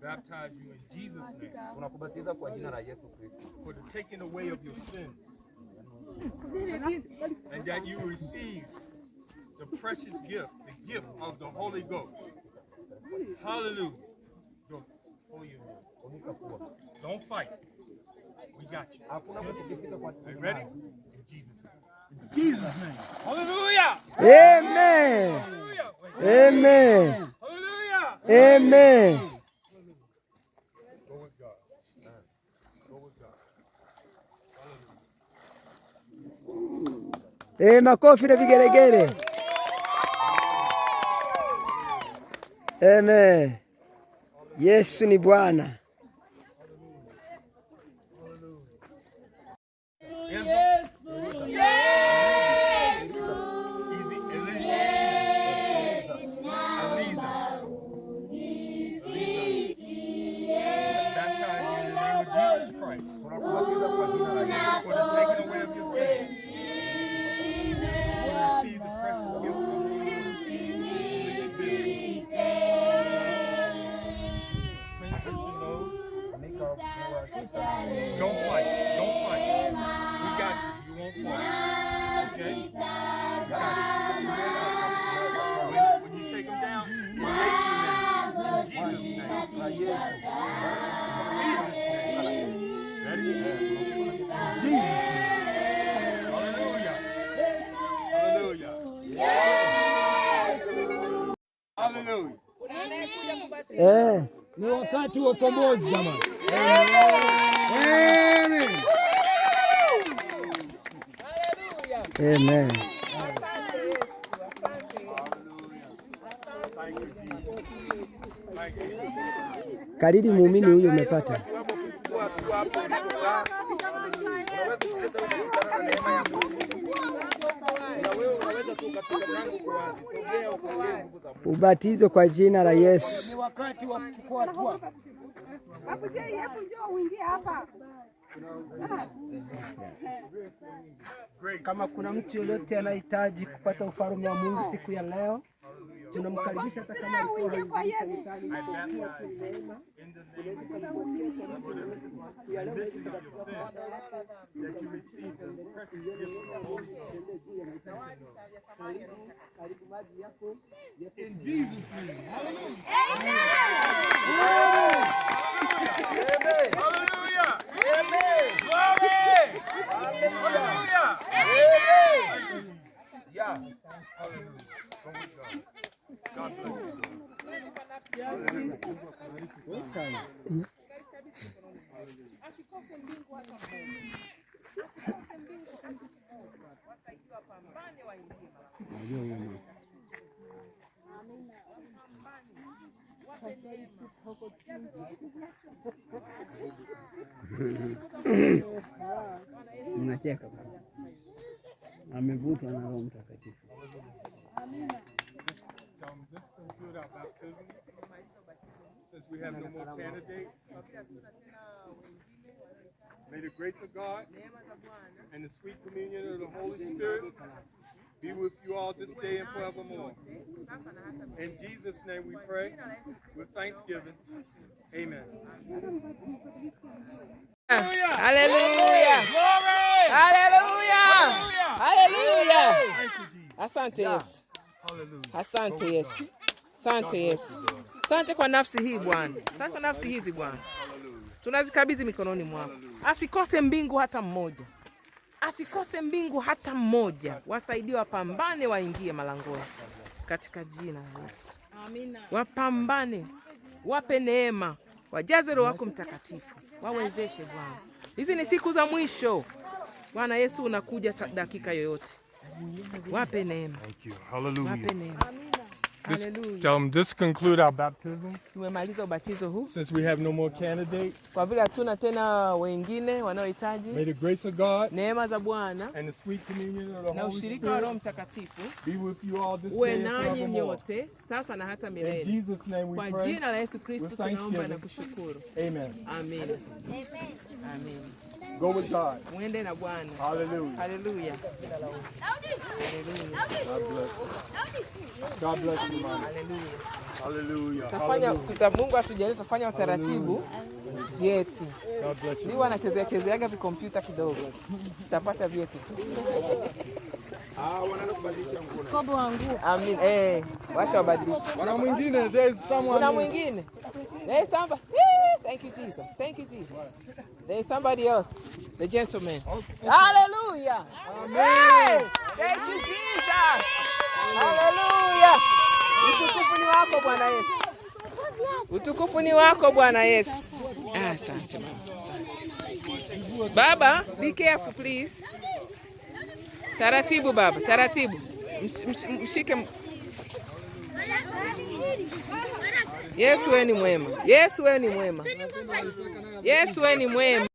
baptize you in Jesus' name. Tunakubatiza kwa jina la Yesu Kristo. For the taking away of your sin. And that you receive the precious gift, the gift of the Holy Ghost. Hallelujah. Go. Don't fight. We got you. Are you ready? In Jesus' name. In Jesus' name. Hallelujah. Amen. Amen. Hallelujah. Amen. Go with God. Go with God. Hallelujah. Makofi na vigelegele. Amen. Yesu ni Bwana. Don't fight. Don't fight. We got you. You won't fight. Okay? When you take them down, in Jesus' name. In Jesus' name. Ready? Hallelujah. Hallelujah. Hallelujah. Ni wakati wa ukombozi jamani. Amen. Amen. Kadiri muumini huyo umepata. Ubatizo kwa jina la Yesu. Ni wakati wa kuchukua hatua. Hapo njoo uingie hapa. Kama kuna mtu yoyote anahitaji kupata ufalme wa Mungu siku ya leo, tunamkaribisha hata kama alikuwa kwa Yesu. In Jesus' name. Hallelujah. Amen. Glory. Hallelujah. Amen. Yeah. Hallelujah. God bless you. Asikose mbingu hata mmoja. Asikose mbingu hata mmoja. Wasaidiwa pambane waingie. Amina. Wape neema. Mnacheka. Amevutwa na Roho Mtakatifu. Amina. This concludes our baptism. Since we have no more candidates, may the grace of God and the sweet communion of the Holy Spirit be with you all this day and forevermore. In Jesus' name we pray with thanksgiving. Amen. Hallelujah. Hallelujah. Hallelujah. Asante Yesu. Asante Yesu. Asante Yesu. Asante kwa nafsi hii Bwana. Asante kwa nafsi hizi Bwana. Tunazikabidhi mikononi mwako. Asikose mbingu hata mmoja. Asikose mbingu hata mmoja. Wasaidie wapambane waingie malangoni. Katika jina la Yesu. Amina. Wapambane. Wape neema. Wajaze Roho wako Mtakatifu. Wawezeshe Bwana. Hizi ni siku za mwisho. Bwana Yesu unakuja dakika yoyote. Wape neema. Thank you. Hallelujah. Wape neema. This conclude our baptism. Tumemaliza ubatizo huu. Since we have no more candidates. Kwa vile hatuna tena wengine wanaohitaji. May the grace of God. Neema za Bwana. And the sweet communion of the Holy Spirit. Na ushirika wa Roho Mtakatifu. Be with you all this uwe day and nanyi nyote sasa na hata milele. In Jesus' name we pray. Kwa jina la Yesu Kristo tunaomba na kushukuru. Amen. Amen. Amen. Amen. Go with God. Muende na Bwana. Hallelujah. Hallelujah. God bless you, man. Hallelujah. Hallelujah. Mungu atujalie tutafanya utaratibu vyeti. God bless you. Ni wanachezeaga vikompyuta kidogo. Tutapata vyeti tu. Wanaenda kubadilisha nguo. Kobo wangu. Amina. Wacha wabadilishe. Kuna mwingine, there is someone. Kuna mwingine. There is somebody. Thank you Jesus. Thank you Jesus. There is somebody else. The gentleman. Okay. Hallelujah. Amen. Hey! Thank you Jesus. Hallelujah. Utukufu ni wako Bwana Yesu. Utukufu ni wako Bwana Yesu. Asante Baba. Asante. Baba, be careful please. Taratibu baba, taratibu. Mshike. Yesu wewe ni mwema. Yesu wewe ni mwema. Yesu wewe ni mwema.